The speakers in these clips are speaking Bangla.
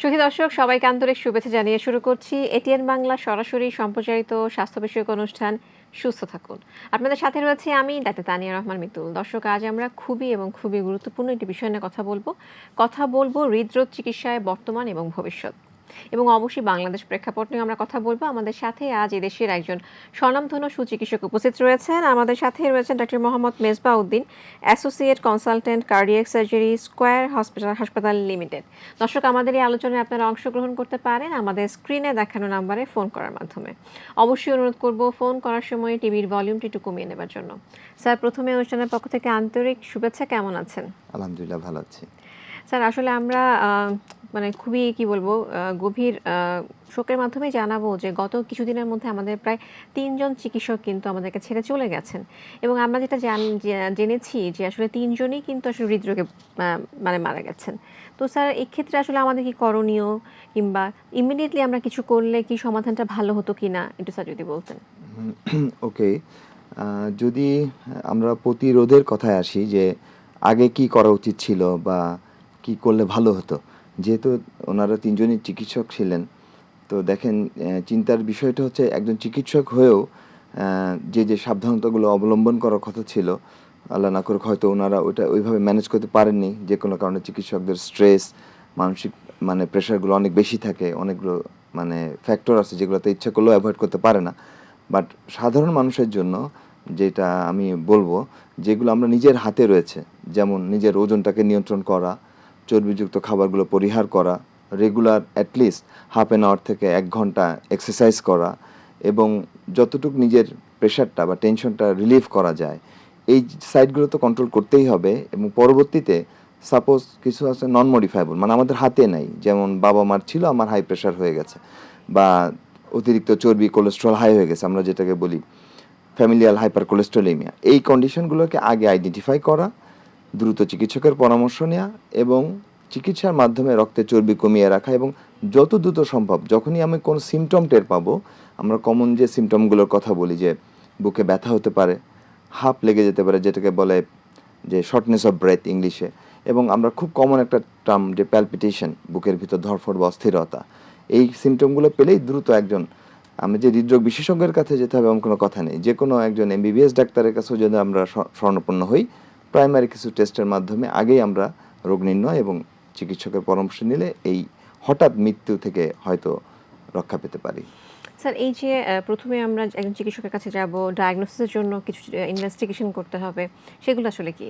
সুধী দর্শক, সবাইকে আন্তরিক শুভেচ্ছা জানিয়ে শুরু করছি এটিএন বাংলা সরাসরি সম্প্রচারিত স্বাস্থ্য বিষয়ক অনুষ্ঠান সুস্থ থাকুন। আপনাদের সাথে রয়েছে আমি ডাক্তার তানিয়া রহমান মিতুল। দর্শক, আজ আমরা খুবই গুরুত্বপূর্ণ একটি বিষয় নিয়ে কথা বলবো হৃদরোগ চিকিৎসায় বর্তমান এবং ভবিষ্যৎ, এবং অবশ্যই বাংলাদেশ প্রেক্ষাপট নিয়ে আমরা কথা বলবো। আমাদের সাথে আজ এদেশের একজন স্বনামধন্য সুচিকিৎসক উপস্থিত রয়েছেন। আমাদের সাথে রয়েছেন doctor Mohammad Mezba Uddin, associate consultant cardiac surgery, square হাসপাতাল লিমিটেড। দর্শক, আমাদের এই আলোচনায় আপনারা অংশগ্রহণ করতে পারেন আমাদের স্ক্রিনে দেখানো নাম্বারে ফোন করার মাধ্যমে। অবশ্যই অনুরোধ করব ফোন করার সময় টিভির ভলিউমটি একটু কমিয়ে নেবার জন্য। স্যার, প্রথমে অনুষ্ঠানের পক্ষ থেকে আন্তরিক শুভেচ্ছা। কেমন আছেন? আলহামদুলিল্লাহ, ভালো আছি। স্যার, আসলে আমরা খুবই গভীর শোকের মাধ্যমে জানাবো যে গত কিছুদিনের মধ্যে আমাদের প্রায় ৩ জন চিকিৎসক কিন্তু আমাদেরকে ছেড়ে চলে গেছেন, এবং আমরা যেটা জেনেছি যে আসলে ৩ জনই কিন্তু আসলে হৃদরোগে মারা গেছেন। তো স্যার, এক্ষেত্রে আসলে আমাদের কি করণীয়, কিংবা ইমিডিয়েটলি আমরা কিছু করলে কি সমাধানটা ভালো হতো কিনা, একটু স্যার যদি বলতেন। ওকে, যদি আমরা প্রতিরোধের কথায় আসি, যে আগে কি করা উচিত ছিল বা কি করলে ভালো হতো, যেহেতু ওনারা ৩ জনই চিকিৎসক ছিলেন, তো দেখেন, চিন্তার বিষয়টা হচ্ছে একজন চিকিৎসক হয়েও যে সাবধানতাগুলো অবলম্বন করার কথা ছিল, আল্লাহ না করুক হয়তো ওনারা ওইটা ওইভাবে ম্যানেজ করতে পারেননি। যে কোনো কারণে চিকিৎসকদের স্ট্রেস, মানসিক প্রেশারগুলো অনেক বেশি থাকে, অনেকগুলো ফ্যাক্টর আছে যেগুলোতে ইচ্ছা করলেও অ্যাভয়েড করতে পারে না। বাট সাধারণ মানুষের জন্য যেটা আমি বলবো, যেগুলো আমরা নিজের হাতে রয়েছে, যেমন নিজের ওজনটাকে নিয়ন্ত্রণ করা, চর্বিযুক্ত খাবারগুলো পরিহার করা, regular at least half an hour থেকে 1 ঘন্টা এক্সারসাইজ করা, এবং যতটুকু নিজের প্রেশারটা বা টেনশনটা রিলিভ করা যায়, এই সাইডগুলো তো কন্ট্রোল করতেই হবে। এবং পরবর্তীতে সাপোজ কিছু আছে নন মডিফাইবল, আমাদের হাতে নাই, যেমন বাবা মার ছিল, আমার হাই প্রেশার হয়ে গেছে, বা অতিরিক্ত চর্বি, কোলেস্ট্রল হাই হয়ে গেছে, আমরা যেটাকে বলি ফ্যামিলিয়াল হাইপার কোলেস্ট্রোলেমিয়া। এই কন্ডিশনগুলোকে আগে আইডেন্টিফাই করা, দ্রুত চিকিৎসকের পরামর্শ নেওয়া, এবং চিকিৎসার মাধ্যমে রক্তে চর্বি কমিয়ে রাখা, এবং যত দ্রুত সম্ভব যখনই আমি কোনো সিমটম টের পাবো, আমরা কমন যে সিমটমগুলোর কথা বলি, যে বুকে ব্যথা হতে পারে, হাঁপ লেগে যেতে পারে, যেটাকে বলে যে শর্টনেস অফ ব্রেথ ইংলিশে, এবং আমরা খুব কমন একটা টার্ম যে প্যালপিটেশন, বুকের ভিতর ধরফর বা অস্থিরতা, এই সিমটমগুলো পেলেই দ্রুত একজন, আমি যে হৃদরোগ বিশেষজ্ঞের কাছে যেতে হবে এমন কোনো কথা নেই, যে কোনো একজন এমবিবিএস ডাক্তারের কাছেও যদি আমরা শরণাপন্ন হই, প্রাইমারি কিছু টেস্টের মাধ্যমে আগেই আমরা রোগ নির্ণয় এবং চিকিৎসকের পরামর্শ নিলে এই হঠাৎ মৃত্যু থেকে হয়তো রক্ষা পেতে পারি। স্যার, এই যে প্রথমে আমরা একজন চিকিৎসকের কাছে যাব, ডায়াগনোসিসের জন্য কিছু ইনভেস্টিগেশন করতে হবে, সেগুলো আসলে কি?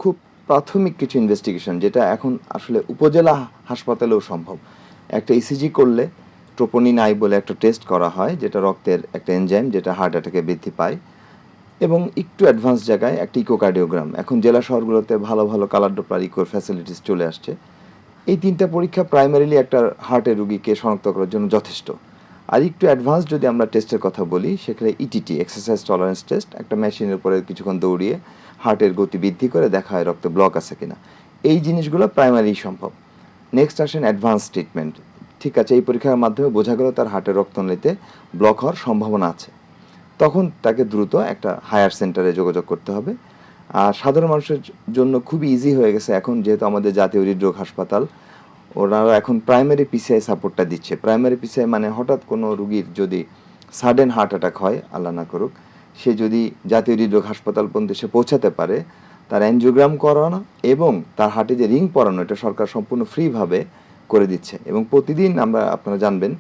খুব প্রাথমিক কিছু ইনভেস্টিগেশন, যেটা এখন আসলে উপজেলা হাসপাতালেও সম্ভব। একটা ইসিজি করলে ট্রোপোনিন আই বলে একটা টেস্ট করা হয়, যেটা রক্তের একটা এনজাইম, যেটা হার্ট অ্যাটাকে বৃদ্ধি পায়। এবং একটু অ্যাডভান্স জায়গায় একটা ইকোকার্ডিওগ্রাম, এখন জেলা শহরগুলোতে ভালো ভালো কালার ডোপলার ইকোর ফ্যাসিলিটিস চলে আসছে। এই 3টা পরীক্ষা প্রাইমারিলি একটা হার্টের রুগীকে শনাক্ত করার জন্য যথেষ্ট। আর একটু অ্যাডভান্স যদি আমরা টেস্টের কথা বলি, সেখানে ইটিটি, এক্সারসাইজ টলারেন্স টেস্ট, একটা মেশিনের উপরে কিছুক্ষণ দৌড়িয়ে হার্টের গতি বৃদ্ধি করে দেখা হয় রক্তে ব্লক আছে কিনা। এই জিনিসগুলো প্রাইমারি সম্ভব। নেক্সট আসেন অ্যাডভান্স ট্রিটমেন্ট। ঠিক আছে, এই পরীক্ষার মাধ্যমে বোঝা গেল তার হার্টের রক্তনালীতে ব্লক হওয়ার সম্ভাবনা আছে, তখন তাকে দ্রুত একটা হায়ার সেন্টারে যোগাযোগ করতে হবে। আর সাধারণ মানুষের জন্য খুবই ইজি হয়ে গেছে এখন, যেহেতু আমাদের জাতীয় হৃদরোগ হাসপাতাল, ওনারা এখন প্রাইমারি পিসিআই সাপোর্টটা দিচ্ছে। প্রাইমারি পিসিআই হঠাৎ কোনো রুগীর যদি সাডেন হার্ট অ্যাটাক হয়, আল্লাহ না করুক, সে যদি জাতীয় হৃদরোগ হাসপাতাল পর্যন্ত সে পৌঁছাতে পারে, তার অ্যানজিওগ্রাম করানো এবং তার হার্টে যে রিং পরানো, এটা সরকার সম্পূর্ণ ফ্রিভাবে করে দিচ্ছে। এবং প্রতিদিন আপনারা জানবেন,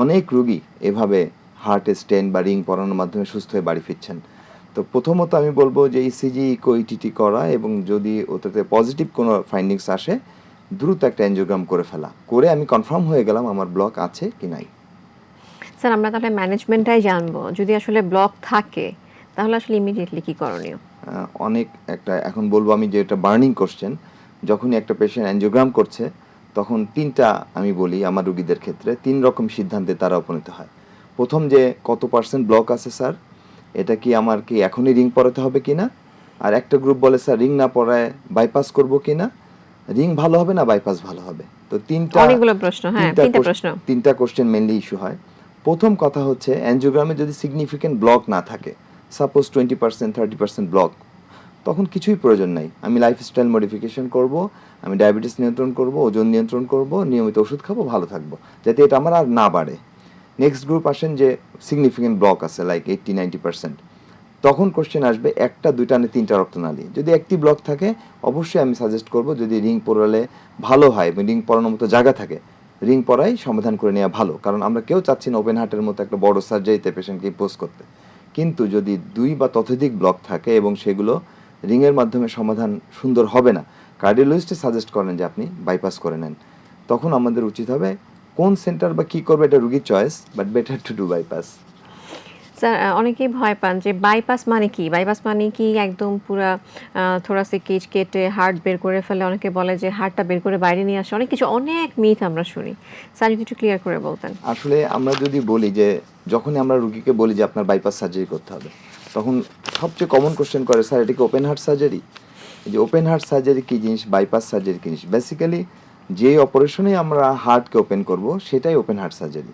অনেক রুগী এভাবে হার্টে স্টেন বা রিং পরানোর মাধ্যমে সুস্থ হয়ে বাড়ি ফিরছেন। তো প্রথমত আমি বলবো যে ইসিজি, ইকো, ইটিটি করা, এবং যদি ওটাতে পজিটিভ কোনো ফাইন্ডিংস আসে, দ্রুত একটা অ্যানজিওগ্রাম করে ফেলা, করে আমি কনফার্ম হয়ে গেলাম আমার ব্লক আছে কি নাই। স্যার, আমরা তাহলে ম্যানেজমেন্টটাই জানবো। যদি আসলে ব্লক থাকে, তাহলে আসলে ইমিডিয়েটলি কি করণীয়? অনেক একটা এখন বলবো আমি, যে এটা বার্নিং কোশ্চেন, যখনই একটা পেশেন্ট অ্যানজিওগ্রাম করছে, তখন 3টা আমি বলি আমার রুগীদের ক্ষেত্রে 3 রকম সিদ্ধান্তে তারা উপনীত হয়। প্রথম, যে কত % ব্লক আছে স্যার, এটা কি আমার কি এখনই রিং পরাতে হবে কিনা। আর একটা গ্রুপ বলে স্যার রিং না পরায় বাইপাস করব কিনা, রিং ভালো হবে না বাইপাস ভালো হবে। তো অনেকগুলো প্রশ্ন, হ্যাঁ, 3টা প্রশ্ন। 3টা কোশ্চেন মেনলি ইস্যু হয়। প্রথম কথা হচ্ছে, অ্যানজিওগ্রামে যদি সিগনিফিকেন্ট ব্লক না থাকে, সাপোজ 20% 30% ব্লক, তখন কিছুই প্রয়োজন নাই। আমি লাইফস্টাইল মডিফিকেশন করব, আমি ডায়াবেটিস নিয়ন্ত্রণ করব, ওজন নিয়ন্ত্রণ করব, নিয়মিত ওষুধ খাবো, ভালো থাকবো, যাতে এটা আমার আর না বাড়ে। নেক্সট গ্রুপ আসেন যে সিগনিফিকেন্ট ব্লক আছে লাইক 80-90%, তখন কোশ্চেন আসবে একটা, দুইটা না তিনটা রক্তনালী। যদি একটি ব্লক থাকে অবশ্যই আমি সাজেস্ট করব, যদি রিং পরালে ভালো হয় এবং রিং পরানোর মতো জায়গা থাকে, রিং পরাই সমাধান করে নেওয়া ভালো। কারণ আমরা কেউ চাচ্ছি না ওপেন হার্টের মতো একটা বড় সার্জারিতে পেশেন্টকে ইম্পোজ করতে। কিন্তু যদি 2 বা ততোধিক ব্লক থাকে এবং সেগুলো রিংয়ের মাধ্যমে সমাধান সুন্দর হবে না, কার্ডিওলজিস্টে সাজেস্ট করেন যে আপনি বাইপাস করে নেন। তখন আমাদের উচিত হবে কোন সেন্টার বা কী করবে এটা রুগীর choice, but better to do bypass. Sir অনেকেই ভয় পান যে বাইপাস মানে কি? বাইপাস মানে কি একদম পুরা থোরাসিক কেজ কেটে হার্ট বের করে ফেলে? অনেকে বলে যে হার্টটা বের করে বাইরে নিয়ে আসে। অনেক কিছু, অনেক মিথ আমরা শুনি। স্যার যদি একটু ক্লিয়ার করে বলতেন। আসলে আমরা যদি বলি যে যখনই আমরা রুগীকে বলি যে আপনার বাইপাস সার্জারি করতে হবে, তখন সবচেয়ে কমন কোশ্চেন করে, স্যার এটা কি ওপেন হার্ট সার্জারি? এই যে ওপেন হার্ট সার্জারি কী জিনিস, বাইপাস সার্জারি কী জিনিস? বেসিক্যালি যে অপারেশনে আমরা হার্টকে ওপেন করব সেটাই ওপেন হার্ট সার্জারি।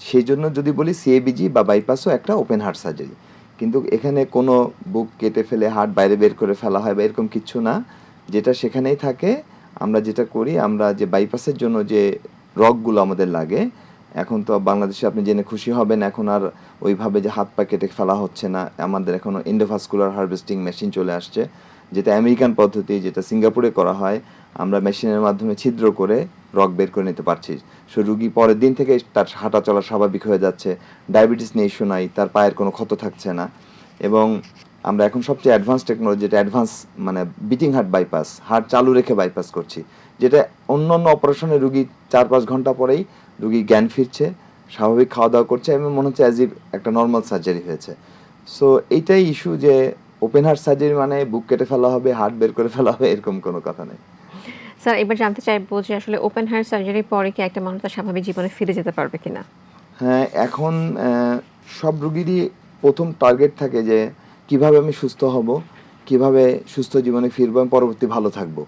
সেই জন্য যদি বলি সিএবিজি বা বাইপাসও একটা ওপেন হার্ট সার্জারি, কিন্তু এখানে কোনো বুক কেটে ফেলে হার্ট বাইরে বের করে ফেলা হয় বা এরকম কিচ্ছু না। যেটা সেখানেই থাকে। আমরা যেটা করি, আমরা যে বাইপাসের জন্য যে রগগুলো আমাদের লাগে, এখন তো বাংলাদেশে আপনি জেনে খুশি হবেন, এখন আর ওইভাবে যে হাত পা কেটে ফেলা হচ্ছে না। আমাদের এখন এন্ডোভাস্কুলার হারভেস্টিং মেশিন চলে আসছে, যেটা আমেরিকান পদ্ধতি, যেটা সিঙ্গাপুরে করা হয়। আমরা মেশিনের মাধ্যমে ছিদ্র করে রগ বের করে নিতে পারছি। সো রুগী পরের দিন থেকে তার হাঁটা চলা স্বাভাবিক হয়ে যাচ্ছে, ডায়াবেটিস নেই, ইস্যু নাই, তার পায়ের কোনো ক্ষত থাকছে না। এবং আমরা এখন সবচেয়ে অ্যাডভান্স টেকনোলজি, যেটা অ্যাডভান্স মানে বিটিং হার্ট বাইপাস, হার্ট চালু রেখে বাইপাস করছি, যেটা অন্য অন্য অপারেশনে রুগী 4-5 ঘন্টা পরেই রুগী জ্ঞান ফিরছে, স্বাভাবিক খাওয়া দাওয়া করছে এবং মনে হচ্ছে অ্যাজ ইফ একটা নর্মাল সার্জারি হয়েছে। সো এইটাই ইস্যু যে ওপেন হার্ট সার্জারি মানে বুক কেটে ফেলা হবে, হার্ট বের করে ফেলা হবে, এরকম কোনো কথা নেই। স্যার এবার জানতে চাইবো যে আসলে ওপেন হার্ট সার্জারির পরে কি একটা মানুষ তার স্বাভাবিক জীবনে ফিরে যেতে পারবে কিনা? হ্যাঁ, এখন সব রুগীরই প্রথম টার্গেট থাকে যে কিভাবে আমি সুস্থ হব, কিভাবে সুস্থ জীবনে ফিরবো এবং পরবর্তী ভালো থাকবো।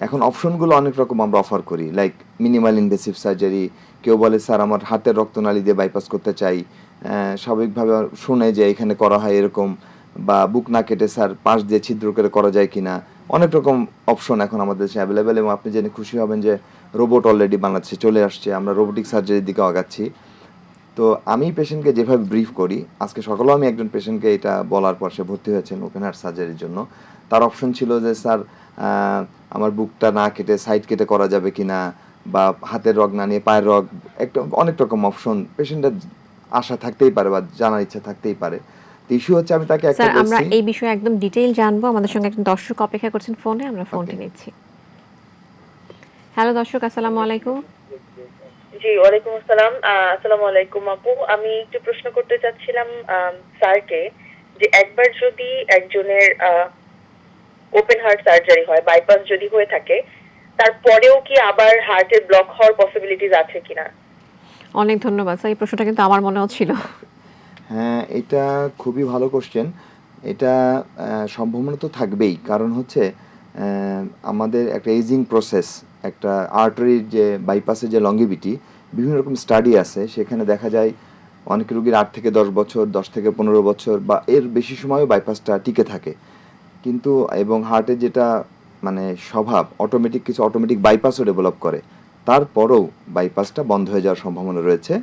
এখন অপশনগুলো অনেক রকম আমরা অফার করি, লাইক মিনিমাল ইনভেসিভ সার্জারি। কেউ বলে স্যার আমার হাতের রক্তনালী দিয়ে বাইপাস করতে চাই, স্বাভাবিকভাবে শুনে যে এখানে করা হয় এরকম, বা বুক না কেটে স্যার পাশ দিয়ে ছিদ্র করে করা যায় কিনা। অনেক রকম অপশন এখন আমাদের দেশে অ্যাভেলেবেল, এবং আপনি জেনে খুশি হবেন যে রোবট অলরেডি বাংলাদেশে চলে আসছে, আমরা রোবোটিক সার্জারির দিকে আগাচ্ছি। তো আমি পেশেন্টকে যেভাবে ব্রিফ করি, আজকে সকালেও আমি একজন পেশেন্টকে এটা বলার পর সে ভর্তি হয়েছেন ওপেন হার্ট সার্জারির জন্য। তার অপশন ছিল যে স্যার আমার বুকটা না কেটে সাইড কেটে করা যাবে কিনা, বা হাতের রগ না নিয়ে পায়ের রগ, একটা অনেক রকম অপশন পেশেন্টের আশা থাকতেই পারে বা জানার ইচ্ছা থাকতেই পারে। তো ইস্যু হচ্ছে আমি তাকে একটা স্যার আমরা বলছি। এই বিষয়ে একদম ডিটেইল জানবো। আমাদের সঙ্গে একজন দর্শক অপেক্ষা করছেন ফোনে, আমরা ফোনটি Okay. নিচ্ছি। হ্যালো দর্শক, আসসালামু আলাইকুম। জি, ওয়ালাইকুম আসসালাম। আসসালামু আলাইকুম আপু। আমি একটু প্রশ্ন করতে চাচ্ছিলাম স্যারকে, যে একবার যদি একজনের ওপেন হার্ট সার্জারি হয়, বাইপাস যদি হয়ে থাকে, তারপরেও কি আবার হার্টের ব্লক হওয়ার পসিবিলিটিস আছে কিনা? অনেক ধন্যবাদ স্যার, এই প্রশ্নটা কিন্তু আমার মনেও ছিল। হ্যাঁ, এটা খুবই ভালো কোশ্চেন। এটা সম্ভাবনা তো থাকবেই, কারণ হচ্ছে আমাদের একটা এজিং প্রসেস, একটা আর্টারির যে বাইপাসের যে লংগিভিটি, বিভিন্ন রকম স্টাডি আছে, সেখানে দেখা যায় অনেক রোগীর 8 থেকে 10 বছর, 10 থেকে 15 বছর বা এর বেশি সময়ও বাইপাসটা টিকে থাকে। কিন্তু এবং হার্টের যেটা মানে স্বভাব, অটোমেটিক কিছু অটোমেটিক বাইপাসও ডেভেলপ করে, তারপরেও বাইপাসটা বন্ধ হয়ে যাওয়ার সম্ভাবনা রয়েছে।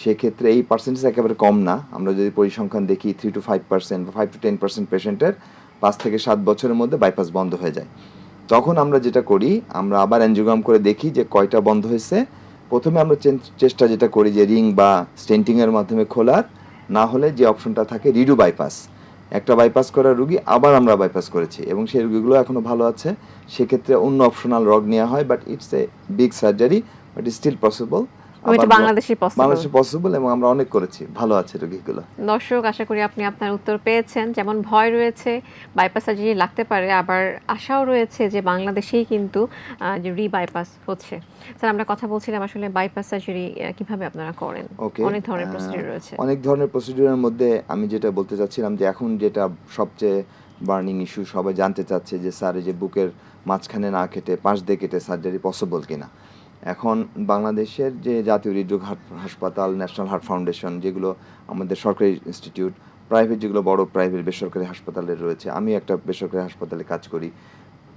সেক্ষেত্রে এই পার্সেন্টেজ একেবারে কম না। আমরা যদি পরিসংখ্যান দেখি 3-5% বা 5-10% পেশেন্টের 5 থেকে 7 বছরের মধ্যে বাইপাস বন্ধ হয়ে যায়। তখন আমরা যেটা করি, আমরা আবার অ্যানজিওগ্রাম করে দেখি যে কয়টা বন্ধ হয়েছে। প্রথমে আমরা চেষ্টা যেটা করি যে রিং বা স্টেন্টিংয়ের মাধ্যমে খোলার, না হলে যে অপশনটা থাকে রিডু বাইপাস, একটা বাইপাস করা রুগী আবার আমরা বাইপাস করেছি এবং সেই রুগীগুলো এখনও ভালো আছে। সেক্ষেত্রে অন্য অপশনাল রগ নেওয়া হয়, but it's a big surgery, but it's still possible. এটা বাংলাদেশে পসিবল। বাংলাদেশে পসিবল এবং আমরা অনেক করেছি, ভালো আছে রোগীগুলো। দর্শক আশা করি আপনি আপনার উত্তর পেয়েছেন। যেমন ভয় রয়েছে বাইপাস সার্জারি লাগতে পারে, আবার আশাও রয়েছে যে বাংলাদেশেই কিন্তু যে বাইপাস হচ্ছে। স্যার আমরা কথা বলছিলাম আসলে বাইপাস সার্জারি কিভাবে আপনারা করেন। ওকে, অনেক ধরনের প্রসিডিউর রয়েছে। অনেক ধরনের প্রসিডিউরের মধ্যে আমি যেটা বলতে চাচ্ছিলাম যে এখন যেটা সবচেয়ে বার্নিং ইস্যু, সবাই জানতে চাচ্ছে যে স্যার এই যে বুকের মাঝখানে না কেটে পাশ দিয়ে কেটে সার্জারি পসিবল কিনা। এখন বাংলাদেশের যে জাতীয় হৃদরোগ হাসপাতাল, ন্যাশনাল হার্ট ফাউন্ডেশন, যেগুলো আমাদের সরকারি ইনস্টিটিউট, প্রাইভেট যেগুলো বড় প্রাইভেট বেসরকারি হাসপাতালে রয়েছে, আমি একটা বেসরকারি হাসপাতালে কাজ করি।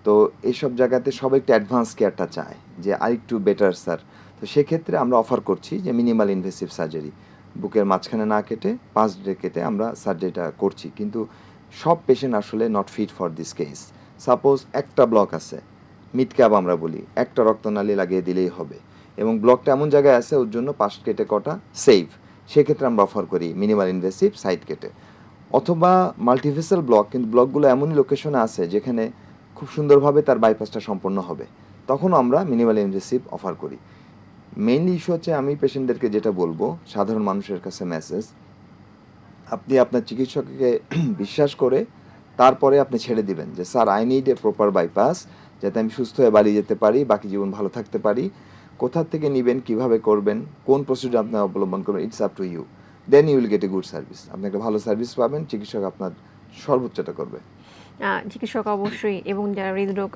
তো এইসব জায়গাতে সবাই একটু অ্যাডভান্স কেয়ারটা চায় যে আরেকটু বেটার স্যার। তো সেক্ষেত্রে আমরা অফার করছি যে মিনিমাল ইনভেসিভ সার্জারি, বুকের মাঝখানে না কেটে 5 ডে কেটে আমরা সার্জারিটা করছি। কিন্তু সব পেশেন্ট আসলে not fit for this case. Suppose একটা ব্লক আছে, মিড ক্যাপ আমরা বলি, একটা রক্তনালী লাগিয়ে দিলেই হবে, এবং ব্লকটা এমন জায়গায় আছে ওর জন্য 5 কেটে কটা সেভ, সেক্ষেত্রে আমরা অফার করি মিনিমাল ইনভেসিভ সাইড কেটে। অথবা মাল্টিভেসাল ব্লক, কিন্তু ব্লকগুলো এমনই লোকেশনে আছে যেখানে খুব সুন্দরভাবে তার বাইপাসটা সম্পন্ন হবে, তখনও আমরা মিনিমাল ইনভেসিভ অফার করি। মেইনলি ইস্যু হচ্ছে, আমি পেশেন্টদেরকে যেটা বলবো, সাধারণ মানুষের কাছে মেসেজ, আপনি আপনার চিকিৎসককে বিশ্বাস করে তারপরে আপনি ছেড়ে দিবেন যে sir I need a proper bypass, যাতে আমি সুস্থ হয়ে বাড়ি যেতে পারি, বাকি জীবন ভালো থাকতে পারি। কোথা থেকে নেবেন, কিভাবে করবেন, কোন প্রসিডিউর আপনি অবলম্বন করবেন, it's up to you. Then you will get a good service. আপনি একটা ভালো সার্ভিস পাবেন, চিকিৎসক আপনার সর্বোচ্চটা করবে। চিকিৎসক অবশ্যই, এবং যারা হৃদরোগ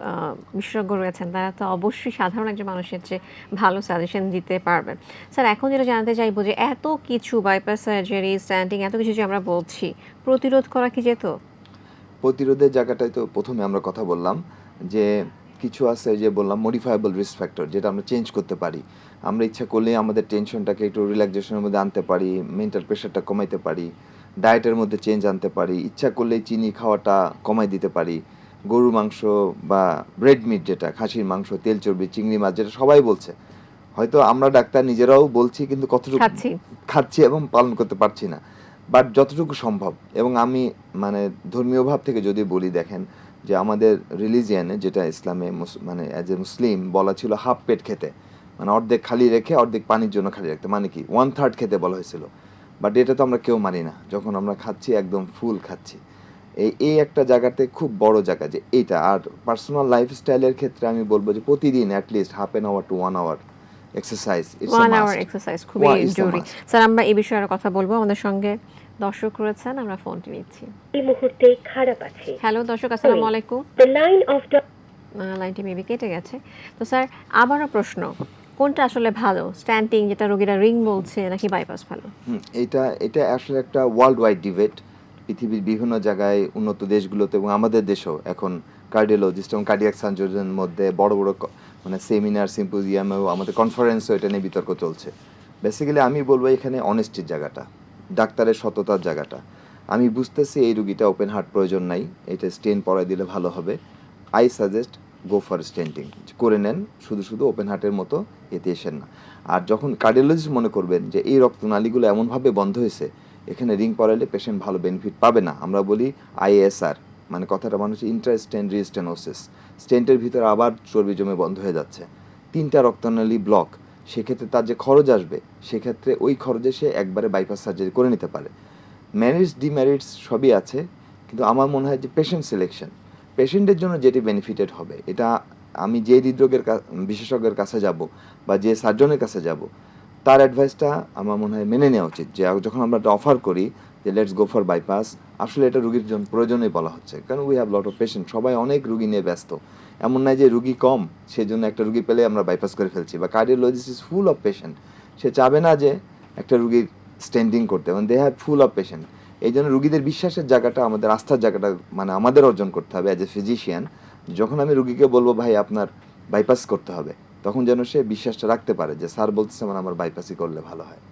বিশেষজ্ঞ রয়েছেন তারা তো অবশ্যই সাধারণ একজন মানুষের চেয়ে ভালো সাজেশন দিতে পারবেন। স্যার, এখন যেটা জানতে চাইবো যে এত কিছু বাইপাস সার্জারি, স্ট্যান্টিং, এত কিছু যে আমরা বলছি, প্রতিরোধ করা কি যেত? প্রতিরোধের জায়গাটায় তো প্রথমে আমরা কথা বললাম যে কিছু আছে, যে বললাম মডিফায়েবল রিস্ক ফ্যাক্টর, যেটা আমরা চেঞ্জ করতে পারি। আমরা ইচ্ছা করলে আমাদের টেনশনটাকে একটু রিল্যাক্সেশনের মধ্যে আনতে পারি, মেন্টাল প্রেশারটা কমাইতে পারি, ডায়েটের মধ্যে চেঞ্জ আনতে পারি, ইচ্ছা করলে চিনি খাওয়াটা কমাই দিতে পারি, গরুর মাংস বা ব্রেড মিট, যেটা খাসির মাংস, তেল চর্বি, চিংড়ি মাছ, যেটা সবাই বলছে, হয়তো আমরা ডাক্তার নিজেরাও বলছি, কিন্তু কতটুকু খাচ্ছি এবং পালন করতে পারছি না। বাট যতটুকু সম্ভব, এবং আমি মানে ধর্মীয় ভাব থেকে যদি বলি, দেখেন যে আমাদের রিলিজিয়ানে, যেটা ইসলামে মানে অ্যাজ এ মুসলিম বলা ছিল হাফ পেট খেতে, মানে অর্ধেক খালি রেখে অর্ধেক পানির জন্য খালি রাখতে, মানে কি 1/3 খেতে বলা হয়েছিল। বাট এটা তো আমরা কেউ মানি না, যখন আমরা খাচ্ছি একদম ফুল খাচ্ছি। এই একটা জায়গাতে খুব বড় জায়গা যে এইটা। আর পার্সোনাল লাইফস্টাইলের ক্ষেত্রে আমি বলবো যে প্রতিদিন at least half an hour to 1 hour exercise, it's a 1 hour must. Exercise খুবই জরুরি। স্যার, আমরা এই বিষয়ে আরো কথা বলবো। আমাদের সঙ্গে দর্শক রয়েছেন, আমরা ফোনটি নিচ্ছি। এই মুহূর্তে খারাপ আছে। হ্যালো দর্শক, আসসালামু আলাইকুম। The line of the লাইনটি মেবি কেটে গেছে। তো স্যার, আবারও প্রশ্ন, কোনটা আসলে ভালো, স্ট্যান্টিং যেটা রোগীরা রিং বলছে, নাকি বাইপাস ভালো? এটা আসলে একটা ওয়ার্ল্ড ওয়াইড ডিবেট। পৃথিবীর বিভিন্ন জায়গায়, উন্নত দেশগুলোতে এবং আমাদের দেশেও এখন কার্ডিওলজিস্ট এবং কার্ডিয়াক সার্জনের মধ্যে বড় বড় মানে সেমিনার, সিম্পোজিয়ামেও, আমাদের কনফারেন্সও এটা নিয়ে বিতর্ক চলছে। বেসিক্যালি আমি বলবো এখানে অনেস্টির জায়গাটা, ডাক্তারের সততার জায়গাটা। আমি বুঝতেছি এই রুগীটা ওপেন হার্ট প্রয়োজন নাই, এটা স্টেন পরাই দিলে ভালো হবে, I suggest go for stenting করে নেন, শুধু শুধু ওপেন হার্টের মতো এতে এসেন না। আর যখন কার্ডিওলজিস্ট মনে করবেন যে এই রক্তনালীগুলো এমনভাবে বন্ধ হয়েছে, এখানে রিং পরাইলে পেশেন্ট ভালো বেনিফিট পাবে না, আমরা বলি আইএসআর, মানে কথাটা মানুষ ইন্ট্রাস্টেন্ট রিস্টেনোসিস, স্টেন্টের ভিতরে আবার চর্বি জমে বন্ধ হয়ে যাচ্ছে, 3টা রক্তনালী ব্লক, সেক্ষেত্রে তার যে খরচ আসবে, সেক্ষেত্রে ওই খরচে সে একবারে বাইপাস সার্জারি করে নিতে পারে। মেরিটস ডিমেরিটস সবই আছে, কিন্তু আমার মনে হয় যে পেশেন্ট সিলেকশন, পেশেন্টের জন্য যেটি বেনিফিটেড হবে, এটা আমি যে হৃদরোগের বিশেষজ্ঞের কাছে যাব বা যে সার্জনের কাছে যাব, তার অ্যাডভাইসটা আমার মনে হয় মেনে নেওয়া উচিত। যে যখন আমরা অফার করি যে লেটস গো ফর বাইপাস, আসলে এটা রুগীর জন্য প্রয়োজনেই বলা হচ্ছে, কারণ we have lot of patient, সবাই অনেক রুগী নিয়ে ব্যস্ত। এমন নয় যে রুগী কম, সেই জন্য একটা রুগী পেলে আমরা বাইপাস করে ফেলছি, বা cardiologist is full of patient, সে চাবে না যে একটা রুগীর স্ট্যান্ডিং করতে, মানে they have full of patient. এই জন্য রুগীদের বিশ্বাসের জায়গাটা, আমাদের আস্থার জায়গাটা মানে আমাদের অর্জন করতে হবে অ্যাজ এ ফিজিশিয়ান। যখন আমি রুগীকে বলবো ভাই আপনার বাইপাস করতে হবে, তখন যেন সে বিশ্বাসটা রাখতে পারে যে স্যার বলতেছে মানে আমার বাইপাসই করলে ভালো হয়।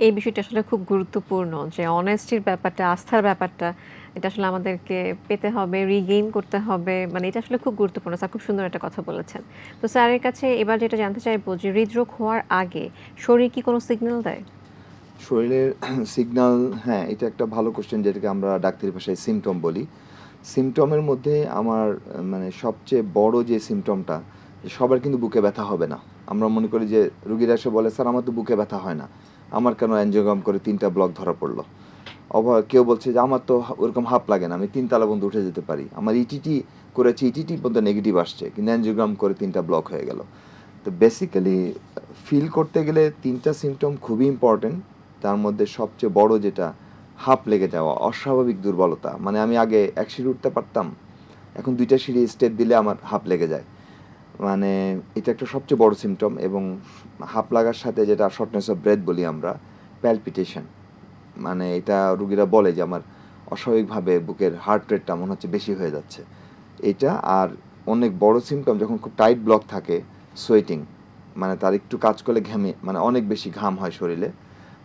এই বিষয়টা আসলে খুব গুরুত্বপূর্ণ, যে অনেস্টির ব্যাপারটা, আস্থার ব্যাপারটা, এটা আসলে আমাদেরকে পেতে হবে, রিগেইন করতে হবে, মানে এটা আসলে খুব গুরুত্বপূর্ণ। স্যার খুব সুন্দর একটা কথা বলেছেন। তো স্যারের কাছে এবার যেটা জানতে চাইবো, যে হৃদরোগ হওয়ার আগে শরীর কি কোনো সিগন্যাল দেয়? শরীরের সিগন্যাল, হ্যাঁ, এটা একটা ভালো কোশ্চেন, যেটাকে আমরা ডাক্তারি ভাষায় সিমটম বলি। সিমটমের মধ্যে আমার মানে সবচেয়ে বড় যে সিমটমটা, সবার কিন্তু বুকে ব্যথা হবে না। আমরা মনে করি যে রুগীরা এসে বলে স্যার আমার তো বুকে ব্যথা হয় না, আমার কেন অ্যানজিওগ্রাম করে 3টা ব্লক ধরা পড়লো। কেউ বলছে যে আমার তো ওরকম হাঁপ লাগে না, আমি 3 তালা পর্যন্ত উঠে যেতে পারি, আমার ইটিটি করেছি, ইটিটি পর্যন্ত নেগেটিভ আসছে, কিন্তু অ্যানজিওগ্রাম করে 3টা ব্লক হয়ে গেল। তো বেসিক্যালি ফিল করতে গেলে 3টা সিমটম খুবই ইম্পর্টেন্ট। তার মধ্যে সবচেয়ে বড় যেটা, হাঁপ লেগে যাওয়া, অস্বাভাবিক দুর্বলতা, মানে আমি আগে 1 সিঁড়ি উঠতে পারতাম, এখন 2টা সিঁড়ি স্টেপ দিলে আমার হাঁপ লেগে যায়, মানে এটা একটা সবচেয়ে বড় সিমটম। এবং হাঁপ লাগার সাথে যেটা শর্টনেস অফ ব্রেথ বলি আমরা, প্যালপিটেশন, মানে এটা রুগীরা বলে যে আমার অস্বাভাবিকভাবে বুকের হার্ট রেটটা মনে হচ্ছে বেশি হয়ে যাচ্ছে। এটা আর অনেক বড় সিমটম যখন খুব টাইট ব্লক থাকে, সোয়েটিং, মানে তার একটু কাজ করলে ঘেমে মানে অনেক বেশি ঘাম হয় শরীরে।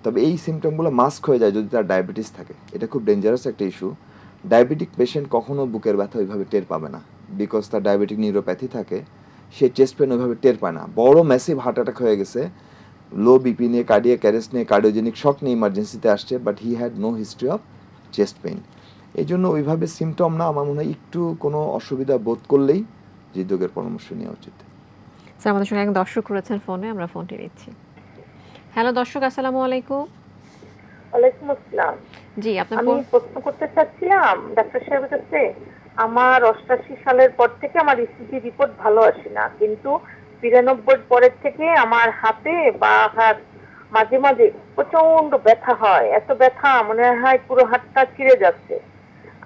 তবে এই সিমটমগুলো মাস্ক হয়ে যায় যদি তার ডায়াবেটিস থাকে। এটা খুব ডেঞ্জারাস একটা ইস্যু। ডায়াবেটিক পেশেন্ট কখনো বুকের ব্যথা ওইভাবে টের পাবে না, বিকজ তার ডায়াবেটিক নিউরোপ্যাথি থাকে। সে চেস্ট পেন ওইভাবে টের পায় না। বড় ম্যাসিভ হার্ট অ্যাটাক হয়ে গেছে, লো বিপি নিয়ে, কার্ডিয়াক অ্যারেস্ট নিয়ে, কার্ডিওজেনিক শক নিয়ে ইমার্জেন্সিতে আসছে, but he had no history of chest pain. এই জন্য ওইভাবে সিমটম না, আমার মনে হয় একটু কোনো অসুবিধা বোধ করলেই হৃদরোগের পরামর্শ নেওয়া উচিত। স্যার আমাদের সঙ্গে এক দর্শক রয়েছেন ফোনে, আমরা ফোনটি নিচ্ছি। হ্যালো দর্শক, আসসালামু আলাইকুম। ওয়ালাইকুম আসসালাম। জি, আপনার আমি প্রশ্ন করতে চাচ্ছিলাম ডাক্তার সাহেবের কাছে, আমার 88 সালের পর থেকে আমার ইসিজি রিপোর্ট ভালো আসে না, কিন্তু 92 পরের থেকে আমার হাতে বা হাত মাঝে মাঝে প্রচন্ড ব্যথা হয়। এত ব্যথা মনে হয় পুরো হাতটা ছিঁড়ে যাচ্ছে,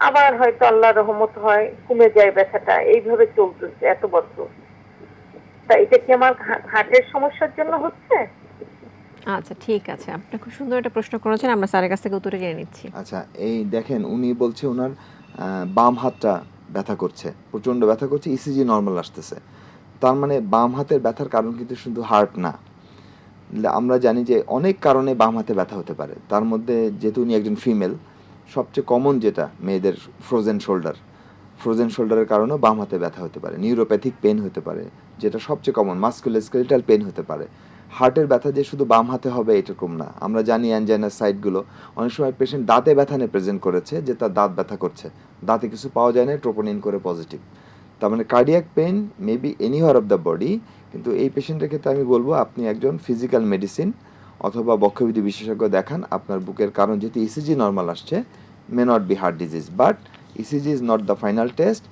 আবার হয়তো আল্লাহর রহমত হয় কমে যায় ব্যথাটা। এইভাবে চলতেছে এত বছর। তা এটা কি আমার হার্টের সমস্যার জন্য হচ্ছে? আচ্ছা ঠিক আছে, আপনি খুব সুন্দর একটা প্রশ্ন করেছেন, আমরা স্যারের কাছ থেকে উত্তরে জেনে নিচ্ছি। আচ্ছা, এই দেখেন উনি বলছে ওনার বাম হাতটা ব্যথা করছে, প্রচণ্ড ব্যথা করছে, ইসিজি নর্মাল আসতেছে। তার মানে বাম হাতের ব্যথার কারণ কিন্তু শুধু হার্ট না। আমরা জানি যে অনেক কারণে বাম হাতে ব্যথা হতে পারে। তার মধ্যে যেহেতু উনি একজন ফিমেল, সবচেয়ে কমন যেটা মেয়েদের ফ্রোজেন শোল্ডারের কারণেও বাম হাতে ব্যথা হতে পারে। নিউরোপ্যাথিক পেন হতে পারে, যেটা সবচেয়ে কমন। মাস্কুলোস্কেলেটাল পেন হতে পারে। হার্টের ব্যথা যে শুধু বাম হাতে হবে এরকম না। আমরা জানি অ্যানজাইনার সাইটগুলো, অনেক সময় পেশেন্ট দাঁতে ব্যথা নিয়ে প্রেজেন্ট করেছে যে তার দাঁত ব্যথা করছে, দাঁতে কিছু পাওয়া যায় না, ট্রোপোনিন করে পজিটিভ। তার মানে cardiac pain maybe anywhere of the body. কিন্তু এই পেশেন্টের ক্ষেত্রে আমি বলবো আপনি একজন ফিজিক্যাল মেডিসিন অথবা বক্ষবিধি বিশেষজ্ঞ দেখান। আপনার বুকের কারণ যেহেতু ইসিজি নর্মাল আসছে, may not be heart disease, but ECG is not the final test.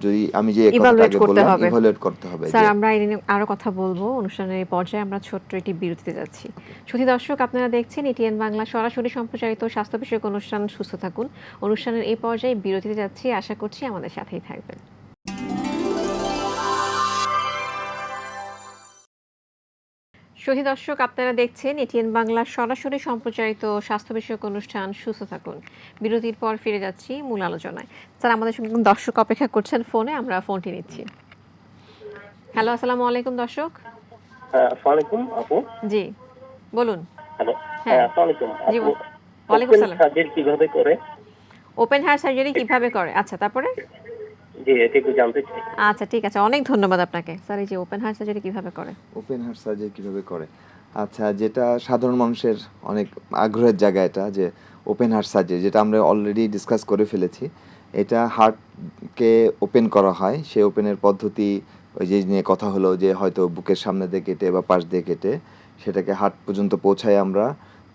যদি আমি যে কথাটা আগে বললাম, ইভালুয়েট করতে হবে। স্যার আমরা এই নিয়ে আরো কথা বলবো অনুষ্ঠানের এই পর্যায়ে। আমরা ছোট্ট একটি বিরতিতে যাচ্ছি। সুধী দর্শক, আপনারা দেখছেন এটিএন বাংলা সরাসরি সম্প্রচারিত স্বাস্থ্য বিষয়ক অনুষ্ঠান সুস্থ থাকুন। অনুষ্ঠানের এই পর্যায়ে বিরতিতে যাচ্ছি, আশা করছি আমাদের সাথেই থাকবেন। সুধী দর্শক, আপনারা দেখছেন এটিএন বাংলা সরাসরি সম্প্রচারিত স্বাস্থ্য বিষয়ক অনুষ্ঠান সুস্থ থাকুন। বিরতির পর ফিরে যাচ্ছি মূল আলোচনায়। স্যার আমাদের সঙ্গে দর্শক অপেক্ষা করছেন ফোনে, আমরা ফোনটি নিচ্ছি। হ্যালো, আসসালামু আলাইকুম দর্শক। আসসালামু আলাইকুম আপু। জি বলুন। হ্যালো, হ্যাঁ। আসসালামু আলাইকুম জি, আপু। ওয়ালাইকুম ওপেন সালাম। সার্জারি কিভাবে করে? ওপেন হার্ট সার্জারি কিভাবে করে? আচ্ছা, তারপরে? জি, এটা একটু জানতে চাই। আচ্ছা ঠিক আছে, অনেক ধন্যবাদ আপনাকে। স্যার এই যে ওপেন হার্ট সার্জারি কিভাবে করে? ওপেন হার্ট সার্জারি কীভাবে করে? আচ্ছা, যেটা সাধারণ মানুষের অনেক আগ্রহের জায়গা, এটা যে ওপেন হার্ট সার্জারি, যেটা আমরা অলরেডি ডিসকাস করে ফেলেছি। এটা হার্টকে ওপেন করা হয়। সেই ওপেনের পদ্ধতি ওই যে নিয়ে কথা হলো যে হয়তো বুকের সামনে দিয়ে কেটে বা পাশ দিয়ে কেটে সেটাকে হার্ট পর্যন্ত পৌঁছাই আমরা।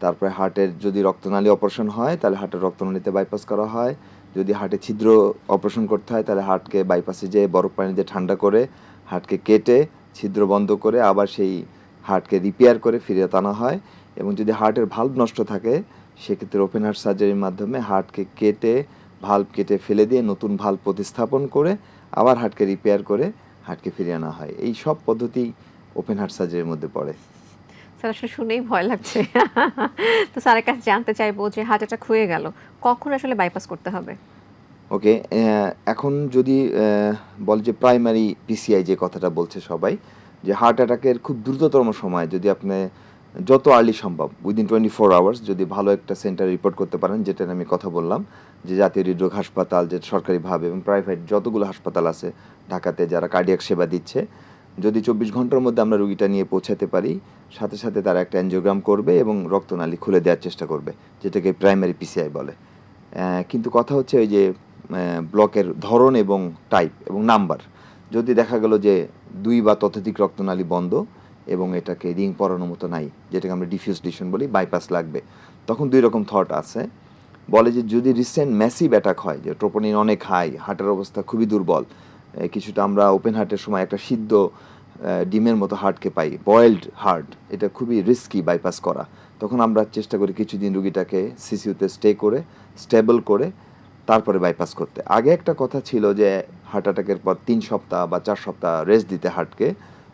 তারপরে হার্টের যদি রক্তনালী অপারেশন হয় তাহলে হার্টের রক্তনালীতে বাইপাস করা হয়। যদি হার্টে ছিদ্র অপারেশন করতে হয় তাহলে হার্টকে বাইপাসে যেয়ে বরফ পানি দিয়ে ঠান্ডা করে হার্টকে কেটে ছিদ্র বন্ধ করে আবার সেই হার্টকে রিপেয়ার করে ফিরিয়ে আনা হয়। এবং যদি হার্টের ভাল্ব নষ্ট থাকে সেক্ষেত্রে ওপেন হার্ট সার্জারির মাধ্যমে হার্টকে কেটে ভাল্ব কেটে ফেলে দিয়ে নতুন ভাল্ব প্রতিস্থাপন করে আবার হার্টকে রিপেয়ার করে হার্টকে ফিরিয়ে আনা হয়। এই সব পদ্ধতি ওপেন হার্ট সার্জারির মধ্যে পড়ে। স্যার আসলে শুনেই ভয় লাগছে। তো স্যারের কাছে জানতে চাইবো যে হার্ট অ্যাটাক হয়ে গেল, কখন আসলে বাইপাস করতে হবে? ওকে, এখন যদি বলে যে প্রাইমারি পিসিআই যে কথাটা বলছে সবাই, যে হার্ট অ্যাটাকের খুব দ্রুততম সময় যদি আপনি যত আর্লি সম্ভব উইদিন 24 আওয়ার্স যদি ভালো একটা সেন্টার রিপোর্ট করতে পারেন, যেটা আমি কথা বললাম যে জাতীয় হৃদরোগ হাসপাতাল, যে সরকারিভাবে এবং প্রাইভেট যতগুলো হাসপাতাল আছে ঢাকাতে যারা কার্ডিয়াক সেবা দিচ্ছে, যদি 24 ঘন্টার মধ্যে আমরা রুগীটা নিয়ে পৌঁছাতে পারি, সাথে সাথে তারা একটা অ্যানজিওগ্রাম করবে এবং রক্তনালী খুলে দেওয়ার চেষ্টা করবে, যেটাকে প্রাইমারি পিসিআই বলে। কিন্তু কথা হচ্ছে ওই যে ব্লকের ধরন এবং টাইপ এবং নাম্বার। যদি দেখা গেল যে 2 বা ততোধিক রক্তনালী বন্ধ এবং এটাকে রিং পরানোর মতো নাই, যেটাকে আমরা ডিফিউজ ডিশন বলি, বাইপাস লাগবে, তখন 2 রকম থট আছে। বলে যে যদি রিসেন্ট ম্যাসিভ অ্যাটাক হয়, যে ট্রোপোনিন অনেক হাই, হার্টের অবস্থা খুবই দুর্বল, কিছুটা আমরা ওপেন হার্টের সময় একটা সিদ্ধ ডিমের মতো হার্টকে পাই, বয়েলড হার্ট, এটা খুবই রিস্কি বাইপাস করা, তখন আমরা চেষ্টা করি কিছুদিন রুগীটাকে সিসিউতে স্টে করে স্টেবল করে তারপরে বাইপাস করতে। আগে একটা কথা ছিল যে হার্ট অ্যাটাকের পর 3 সপ্তাহ বা 4 সপ্তাহ রেস্ট দিতে হার্টকে,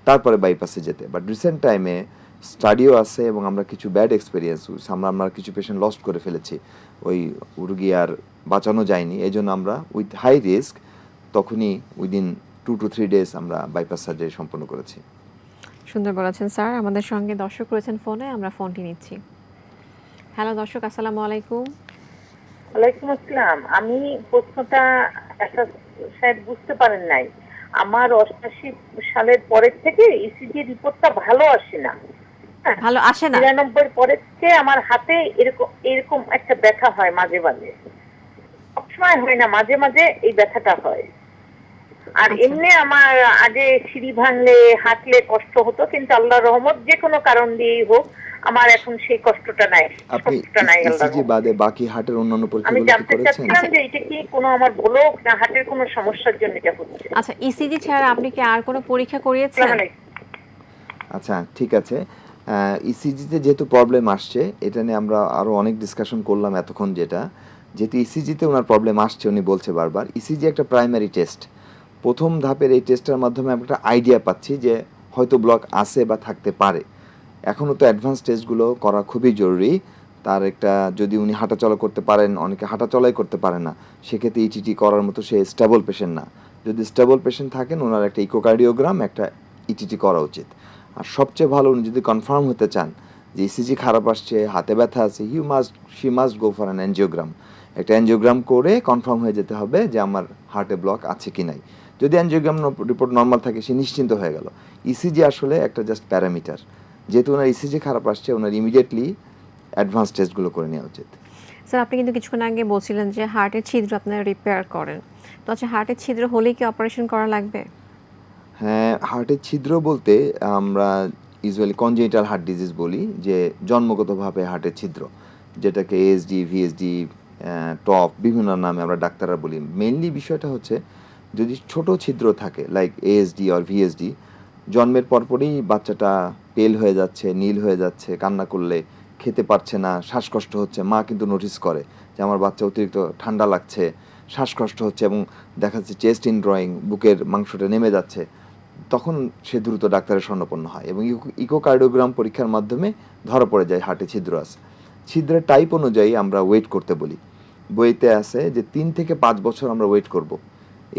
তারপরে বাইপাসে যেতে। বাট রিসেন্ট টাইমে স্টাডিও আছে এবং আমরা কিছু ব্যাড এক্সপিরিয়েন্স আমরা কিছু পেশেন্ট লস্ট করে ফেলেছি, ওই রুগী আর বাঁচানো যায়নি। এই জন্য আমরা উইথ হাই রিস্ক তখনই উইদিন 2 to 3 days আমরা বাইপাস সার্জারি সম্পন্ন করেছি। সুন্দর বলেছেন স্যার। আমাদের সঙ্গে দর্শক রয়েছেন ফোনে, আমরা ফোনটি নিচ্ছি। হ্যালো দর্শক, আসসালামু আলাইকুম। ওয়ালাইকুম আসসালাম। আমি প্রশ্নটা একটা শায়দ বুঝতে পারেন নাই। আমার 88 সালের পরের থেকে ইসিজি রিপোর্টটা ভালো আসে না। ভালো আসে না? 93 পরের থেকে আমার হাতে এরকম এরকম একটা ব্যথা হয় মাঝে মাঝে, সবসময় হয় না, মাঝে মাঝে এই ব্যথাটা হয়। আর আচ্ছা। এমনি আমার আগে সিঁড়ি ভাঙলে হাঁটলে কষ্ট হতো, কিন্তু আল্লাহর রহমত যে কোনো কারণ দিয়েই হোক আমার এখন সেই কষ্টটা নাই। আপনি কষ্টটা নাই আল্লাহর ইসিজি রহমতে। বাদে বাকি হার্টের অন্যান্য আমি পরীক্ষাগুলো কি জানতে করেছেন? চাচ্ছিলাম যে এটা কি কোনো আমার ব্লক না হার্টের কোনো সমস্যার জন্য এটা হচ্ছে? আচ্ছা, ইসিজি ছাড়া আপনি কি আর কোনো পরীক্ষা করিয়েছেন? আসসালামু আলাইকুম। আচ্ছা, ঠিক আছে। ইসিজিতে যেহেতু প্রবলেম আসছে, এটা নিয়ে আমরা আরও অনেক ডিসকাশন করলাম এতক্ষণ। যেহেতু ইসিজিতে ওনার প্রবলেম আসছে, উনি বলছে বারবার, ইসিজি একটা প্রাইমারি টেস্ট। প্রথম ধাপের এই টেস্টের মাধ্যমে আমরা একটা আইডিয়া পাচ্ছি যে হয়তো ব্লক আছে বা থাকতে পারে। এখনও তো অ্যাডভান্স টেস্টগুলো করা খুবই জরুরি। তার একটা, যদি উনি হাঁটাচলা করতে পারেন, অনেকে হাঁটাচলাই করতে পারে না, সেক্ষেত্রে ইটিটি করার মতো সে স্টেবল পেশেন্ট না। যদি স্টেবল পেশেন্ট থাকেন, ওনার একটা ইকোকার্ডিওগ্রাম, একটা ইটিটি করা উচিত। আর সবচেয়ে ভালো, উনি যদি কনফার্ম হতে চান যে ইসিজি খারাপ আসছে, হাতে ব্যথা আছে, she must go for an angiogram. একটা অ্যানজিওগ্রাম করে কনফার্ম হয়ে যেতে হবে যে আমার হার্টে ব্লক আছে কি নাই। যদি অ্যানজিওগ্রাম রিপোর্ট নর্মাল থাকে, সে নিশ্চিন্ত হয়ে গেল। ইসিজি আসলে একটা জাস্ট প্যারামিটার। যেহেতু ওনার ইসিজি খারাপ আসছে, ওনার ইমিডিয়েটলি অ্যাডভান্স টেস্টগুলো করে নেওয়া উচিত। স্যার, আপনি কিন্তু কিছুক্ষণ আগে বলছিলেন যে হার্টের ছিদ্র আপনারা রিপেয়ার করেন। তো আচ্ছা, হার্টের ছিদ্র হলেই কি অপারেশন করা লাগবে? হ্যাঁ, হার্টের ছিদ্র বলতে আমরা ইউজুয়ালি কনজেনিটাল হার্ট ডিজিজ বলি, যে জন্মগতভাবে হার্টের ছিদ্র, যেটাকে এএসডি, ভিএসডি, টপ, বিভিন্ন নামে আমরা ডাক্তাররা বলি। মেইনলি বিষয়টা হচ্ছে, যদি ছোট ছিদ্র থাকে লাইক এএসডি আর ভিএসডি, জন্মের পরপরই বাচ্চাটা পেল হয়ে যাচ্ছে, নীল হয়ে যাচ্ছে, কান্না করলে খেতে পারছে না, শ্বাসকষ্ট হচ্ছে, মা কিন্তু নোটিস করে যে আমার বাচ্চা অতিরিক্ত ঠান্ডা লাগছে, শ্বাসকষ্ট হচ্ছে, এবং দেখা যাচ্ছে চেস্ট ইন ড্রয়িং, বুকের মাংসটা নেমে যাচ্ছে, তখন সে দ্রুত ডাক্তারের শরণাপন্ন হয় এবং ইকোকার্ডিওগ্রাম পরীক্ষার মাধ্যমে ধরা পড়ে যায় হার্টে ছিদ্র আছে। ছিদ্রের টাইপ অনুযায়ী আমরা ওয়েট করতে বলি। বইতে আছে যে 3 থেকে 5 বছর আমরা ওয়েট করব।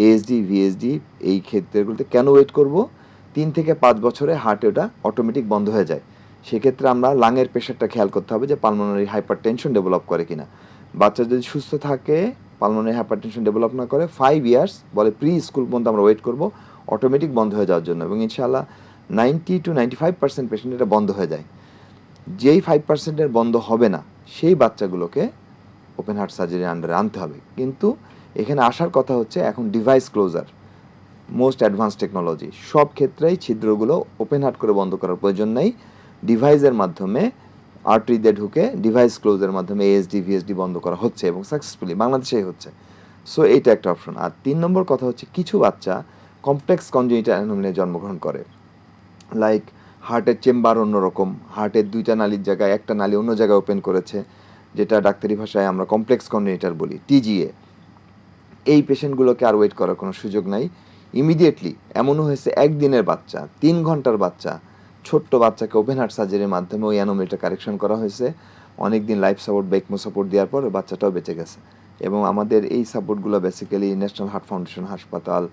এএসডি, ভিএসডি এই ক্ষেত্রগুলোতে কেন ওয়েট করব? 3 থেকে 5 বছরে হার্ট ওটা অটোমেটিক বন্ধ হয়ে যায়। সেক্ষেত্রে আমরা লাংয়ের প্রেশারটা খেয়াল করতে হবে যে পালমোনারি হাইপারটেনশন ডেভেলপ করে কিনা। বাচ্চা যদি সুস্থ থাকে, পালমোনারি হাইপারটেনশন ডেভেলপ না করে, 5 ইয়ার্স বলে প্রি স্কুল পর্যন্ত আমরা ওয়েট করব অটোমেটিক বন্ধ হয়ে যাওয়ার জন্য, এবং ইনশাআল্লাহ 90 to 95% পেশেন্ট এটা বন্ধ হয়ে যায়। যেই 5%-এর বন্ধ হবে না, সেই বাচ্চাগুলোকে ওপেন হার্ট সার্জারির আন্ডারে আনতে হবে। কিন্তু এখানে আসার কথা হচ্ছে, এখন device closure, most advance technology, সব ক্ষেত্রেই ছিদ্রগুলো ওপেন হার্ট করে বন্ধ করার প্রয়োজন নেই। ডিভাইসের মাধ্যমে আর্টারি দিয়ে ঢুকে ডিভাইস ক্লোজের মাধ্যমে এএসডি, ভিএসডি বন্ধ করা হচ্ছে এবং সাকসেসফুলি বাংলাদেশেই হচ্ছে। সো এইটা একটা অপশন। আর 3 নম্বর কথা হচ্ছে, কিছু বাচ্চা কমপ্লেক্স কনজেনিটাল অ্যানোমালি জন্মগ্রহণ করে, লাইক হার্টের চেম্বার অন্যরকম, হার্টের 2টা নালীর জায়গায় একটা নালী অন্য জায়গায় ওপেন করেছে, যেটা ডাক্তারি ভাষায় আমরা কমপ্লেক্স কনজেনিটাল বলি, টিজিএ। এই পেশেন্টগুলোকে আর ওয়েট করার কোনো সুযোগ নাই। ইমিডিয়েটলি, এমনও হয়েছে 1 দিনের বাচ্চা, 3 ঘন্টার বাচ্চা, ছোট্ট বাচ্চাকে ওপেন হার্ট সার্জারির মাধ্যমে ওই অ্যানোমালিটা কারেকশন করা হয়েছে। অনেক দিন লাইফ সাপোর্ট বা একমো সাপোর্ট দেওয়ার পর বাচ্চাটাও বেঁচে গেছে। এবং আমাদের এই সাপোর্টগুলো বেসিক্যালি ন্যাশনাল হার্ট ফাউন্ডেশন হাসপাতাল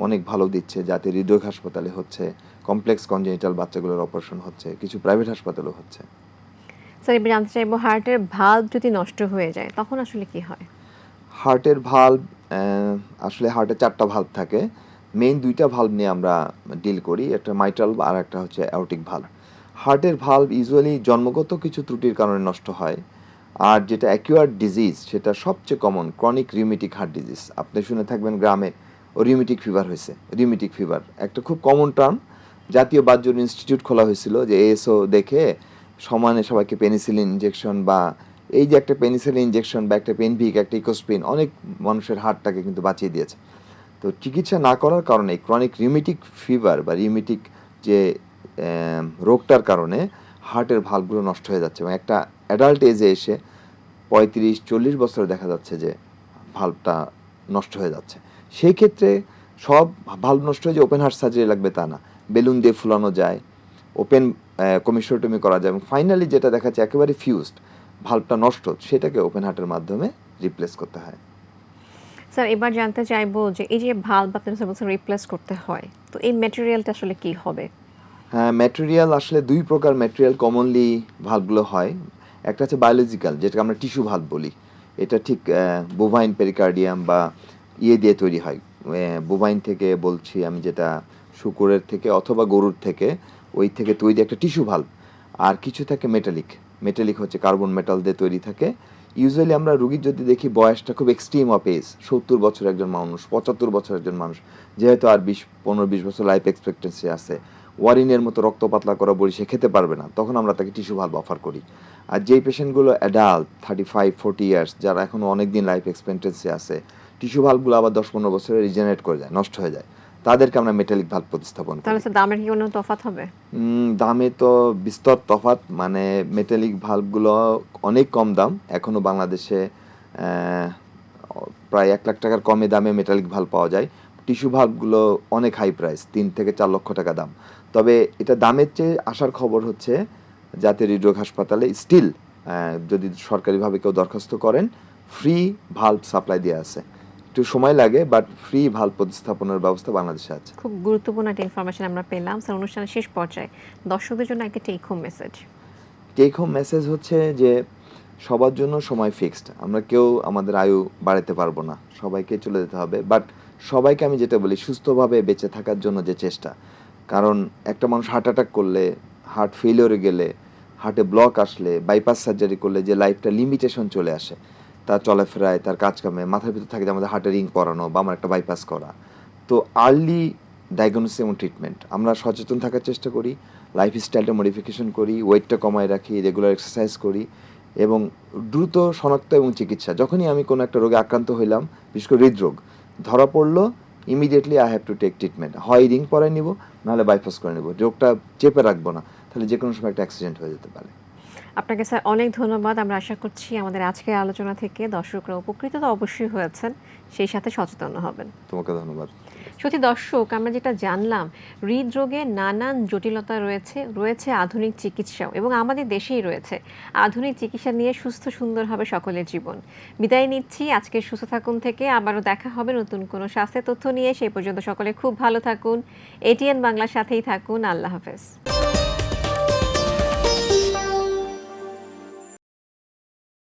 অনেক ভালো দিচ্ছে, যাতে হৃদরোগ হাসপাতালে হচ্ছে, কমপ্লেক্স কনজেনিটাল বাচ্চাগুলোর অপারেশন হচ্ছে, কিছু প্রাইভেট হাসপাতালেও হচ্ছে। স্যার, এবার জানতে চাইবো, হার্টের ভালভ যদি নষ্ট হয়ে যায় তখন আসলে কি হয়? হার্টের ভালভ, আসলে হার্টে 4টা ভালভ থাকে। মেইন 2টা ভালভ নিয়ে আমরা ডিল করি, একটা মাইট্রাল আর একটা হচ্ছে অ্যাওর্টিক ভালভ। হার্টের ভালভ ইউজুয়ালি জন্মগত কিছু ত্রুটির কারণে নষ্ট হয়। আর যেটা অ্যাকিউয়ার্ড ডিজিজ, সেটা সবচেয়ে common chronic rheumatic heart disease. আপনি শুনে থাকবেন গ্রামে রিউমেটিক ফিভার হয়েছে। রিউমেটিক ফিভার একটা খুব কমন টার্ম। জাতীয় বাতজোর ইনস্টিটিউট খোলা হয়েছিল যে এএসও দেখে সমানে সবাইকে পেনিসিলিন ইনজেকশন, বা এই যে একটা পেনিসিলিন ইনজেকশন বা একটা পেনভিক, একটা ইকোস্পিন, অনেক মানুষের হার্টটাকে কিন্তু বাঁচিয়ে দিয়েছে। তো চিকিৎসা না করার কারণে ক্রনিক রিউমেটিক ফিভার বা রিউমেটিক যে রোগটার কারণে হার্টের ভালভগুলো নষ্ট হয়ে যাচ্ছে, এবং একটা অ্যাডাল্ট এজে এসে 35-40 বছরে দেখা যাচ্ছে যে ভালভটা নষ্ট হয়ে যাচ্ছে। সেই ক্ষেত্রে সব ভালভ নষ্ট হয়ে যে ওপেন হার্ট সার্জারি লাগবে তা না, বেলুন দিয়ে ফুলানো যায়, ওপেন কমিশনটমি করা যায় এবং ফাইনালি যেটা দেখা যাচ্ছে একেবারে ফিউজড, ভাল্বটা নষ্ট, সেটাকে ওপেন হার্টের মাধ্যমে রিপ্লেস করতে হয়। স্যার এবার জানতে চাইবো যে এই যে ভালভ আপনি বলছেন রিপ্লেস করতে হয়, তো এই ম্যাটেরিয়ালটা আসলে কি হবে? হ্যাঁ, ম্যাটেরিয়াল আসলে দুই প্রকার ম্যাটেরিয়াল কমনলি ভাল্বগুলো হয়। একটা হচ্ছে বায়োলজিক্যাল, যেটাকে আমরা টিস্যু ভাল্ব বলি। এটা ঠিক বোভাইন পেরিকার্ডিয়াম বা দিয়ে তৈরি হয়। বোভাইন থেকে বলছি আমি, যেটা শূকরের থেকে অথবা গরুর থেকে, ওই থেকে তৈরি একটা টিস্যু ভাল্ব। আর কিছু থাকে মেটালিক। মেটালিক হচ্ছে কার্বন মেটাল দিয়ে তৈরি থাকে। ইউজুয়ালি আমরা রুগীর যদি দেখি বয়সটা খুব এক্সট্রিম অফ এজ, 70 বছর একজন মানুষ, 75 বছর একজন মানুষ, যেহেতু আর 15-20 বছর লাইফ এক্সপেক্টেন্সি আছে, ওয়ারিনের মতো রক্ত পাতলা করা বড়ি সে খেতে পারবে না, তখন আমরা তাকে টিস্যু ভাল্ব অফার করি। আর যেই পেশেন্টগুলো অ্যাডাল্ট 35-40 ইয়ার্স, যারা এখনও অনেক দিন লাইফ এক্সপেক্টেন্সি আছে, টিস্যু ভাল্বগুলো আবার 10-15 বছরে রিজেনারেট করে যায়, নষ্ট হয়ে যায়, তাদেরকে আমরা মেটালিক ভাল্ব প্রতিস্থাপন করি। তাহলে স্যার দামের কি কোনো তফাৎ হবে? দামে তো বিস্তর তফাৎ, মানে মেটালিক ভাল্বগুলো অনেক কম দাম। এখনও বাংলাদেশে প্রায় 1 লাখ টাকার কমে দামে মেটালিক ভাল্ব পাওয়া যায়। টিস্যু ভাল্বগুলো অনেক হাই প্রাইস, 3 থেকে 4 লক্ষ টাকা দাম। তবে এটা দামের চেয়ে আসার খবর হচ্ছে জাতীয় হৃদরোগ হাসপাতালে স্টিল যদি সরকারিভাবে কেউ দরখাস্ত করেন, ফ্রি ভাল্ব সাপ্লাই দেওয়া আছে। একটু সময় লাগে, বাট ফ্রি ভাল্ব প্রতিস্থাপনের ব্যবস্থা বাংলাদেশে আছে। খুব গুরুত্বপূর্ণ একটা ইনফরমেশন আমরা পেলাম স্যার। অনুষ্ঠানের শেষ পর্যায়ে দর্শকদের জন্য একটা take home message. Take home message হচ্ছে যে সবার জন্য সময় ফিক্সড, আমরা কেউ আমাদের আয়ু বাড়াতে পারবো না, সবাইকে চলে যেতে হবে। বাট সবাইকে আমি যেটা বলি, সুস্থভাবে বেঁচে থাকার জন্য যে চেষ্টা, কারণ একটা মানুষ হার্ট অ্যাটাক করলে, হার্ট ফেলিওরে গেলে, হার্টে ব্লক আসলে, বাইপাস সার্জারি করলে যে লাইফটা লিমিটেশন চলে আসে, তার চলাফেরায়, তার কাজকামে, মাথার ভিতর থাকে যে আমাদের হার্টে রিং পরানো বা আমার একটা বাইপাস করা। তো আর্লি ডায়াগনোসিস এবং ট্রিটমেন্ট, আমরা সচেতন থাকার চেষ্টা করি, লাইফস্টাইলটা মডিফিকেশন করি, ওয়েটটা কমায় রাখি, রেগুলার এক্সারসাইজ করি এবং দ্রুত শনাক্ত এবং চিকিৎসা। যখনই আমি কোনো একটা রোগে আক্রান্ত হইলাম, বিশেষ করে হৃদরোগ ধরা পড়লো, immediately I have to take treatment. হয় রিং পরাই নিব, নাহলে বাইপাস করে নেব, রোগটা চেপে রাখবো না, তাহলে যে কোনো সময় একটা অ্যাক্সিডেন্ট হয়ে যেতে পারে। আপনাকে স্যার অনেক ধন্যবাদ। আমরা আশা করছি আমাদের আজকের আলোচনা থেকে দর্শকরা উপকৃত তো অবশ্যই হয়েছেন, সেই সাথে সচেতন হবেন। তোমাকে ধন্যবাদ। সত্যি দর্শক, আমরা যেটা জানলাম, হৃদরোগে নানান জটিলতা রয়েছে আধুনিক চিকিৎসাও, এবং আমাদের দেশেই রয়েছে আধুনিক চিকিৎসা নিয়ে সুস্থ সুন্দরভাবে সকলের জীবন। বিদায় নিচ্ছি আজকের সুস্থ থাকুন থেকে। আবারও দেখা হবে নতুন কোনো স্বাস্থ্যের তথ্য নিয়ে। সেই পর্যন্ত সকলে খুব ভালো থাকুন, এটিএন বাংলার সাথেই থাকুন। আল্লাহ হাফেজ।